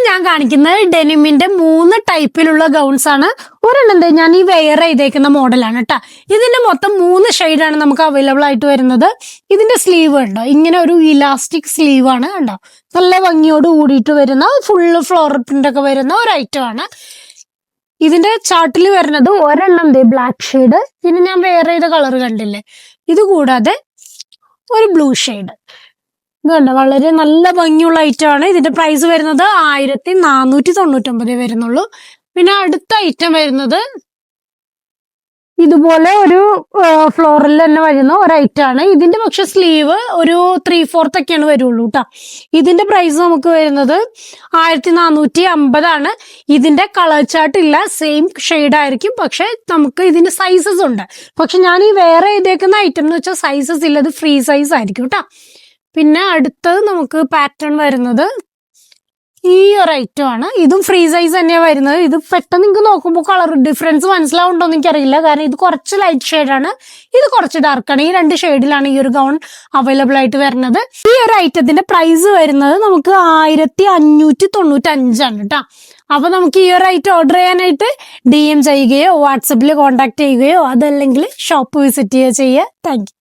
ഞാൻ കാണിക്കുന്നത് ഡെനിമിന്റെ 3 ടൈപ്പിലുള്ള ഗൗൺസ് ആണ്. ഒരെണ്ണം ഞാൻ ഈ വെയർ ചെയ്തേക്കുന്ന മോഡലാണ് കേട്ടോ. ഇതിന്റെ മൊത്തം 3 ഷെയ്ഡാണ് നമുക്ക് അവൈലബിൾ ആയിട്ട് വരുന്നത്. ഇതിന്റെ സ്ലീവ് ഉണ്ടോ, ഇങ്ങനെ ഒരു ഇലാസ്റ്റിക് സ്ലീവ് ആണ് കണ്ടോ. നല്ല ഭംഗിയോട് കൂടിയിട്ട് വരുന്ന ഫുള്ള് ഫ്ലോറൽ പ്രിന്റ് ഒക്കെ വരുന്ന ഒരു ഐറ്റം ആണ്. ഇതിന്റെ ചാർട്ടിൽ വരുന്നത് ഒരെണ്ണം ബ്ലാക്ക് ഷെയ്ഡ്, പിന്നെ ഞാൻ വെയർ ചെയ്ത കളർ കണ്ടില്ലേ, ഇത് കൂടാതെ ഒരു ബ്ലൂ ഷെയ്ഡ്. ഇതുണ്ട്, വളരെ നല്ല ഭംഗിയുള്ള ഐറ്റം ആണ്. ഇതിന്റെ പ്രൈസ് വരുന്നത് 1499 വരുന്നുള്ളൂ. പിന്നെ അടുത്ത ഐറ്റം വരുന്നത് ഇതുപോലെ ഒരു ഫ്ലോറിൽ തന്നെ വരുന്ന ഒരു ഐറ്റം ആണ്. ഇതിന്റെ പക്ഷെ സ്ലീവ് ഒരു 3/4 ഒക്കെയാണ് വരുള്ളൂ കേട്ടോ. ഇതിന്റെ പ്രൈസ് നമുക്ക് വരുന്നത് 1450 ആണ്. ഇതിന്റെ കളർ ചാർട്ട് ഇല്ല, സെയിം ഷെയ്ഡ് ആയിരിക്കും. പക്ഷെ നമുക്ക് ഇതിന്റെ സൈസസ് ഉണ്ട്. പക്ഷെ ഞാൻ ഈ വേറെ ചെയ്തേക്കുന്ന ഐറ്റം എന്ന് വെച്ചാൽ സൈസസ് ഇല്ല, ഇത് ഫ്രീ സൈസ് ആയിരിക്കും കേട്ടോ. പിന്നെ അടുത്തത് നമുക്ക് പാറ്റേൺ വരുന്നത് ഈ ഒരു ഐറ്റം ആണ്. ഇതും ഫ്രീ സൈസ് തന്നെയാണ് വരുന്നത്. ഇത് പെട്ടെന്ന് നിങ്ങൾക്ക് നോക്കുമ്പോൾ കളർ ഡിഫറൻസ് മനസ്സിലാവുണ്ടോ എന്ന് എനിക്കറിയില്ല, കാരണം ഇത് കുറച്ച് ലൈറ്റ് ഷെയ്ഡാണ്, ഇത് കുറച്ച് ഡാർക്കാണ്. ഈ 2 ഷെയ്ഡിലാണ് ഈ ഒരു ഗൗൺ അവൈലബിൾ ആയിട്ട് വരുന്നത്. ഈ ഒരു ഐറ്റത്തിന്റെ പ്രൈസ് വരുന്നത് നമുക്ക് 1595 ആണ് കേട്ടോ. അപ്പൊ നമുക്ക് ഈ ഒരു ഐറ്റം ഓർഡർ ചെയ്യാനായിട്ട് DM ചെയ്യുകയോ വാട്സപ്പിൽ കോൺടാക്ട് ചെയ്യുകയോ അതല്ലെങ്കിൽ ഷോപ്പ് വിസിറ്റ് ചെയ്യുകയോ ചെയ്യുക. Thank you.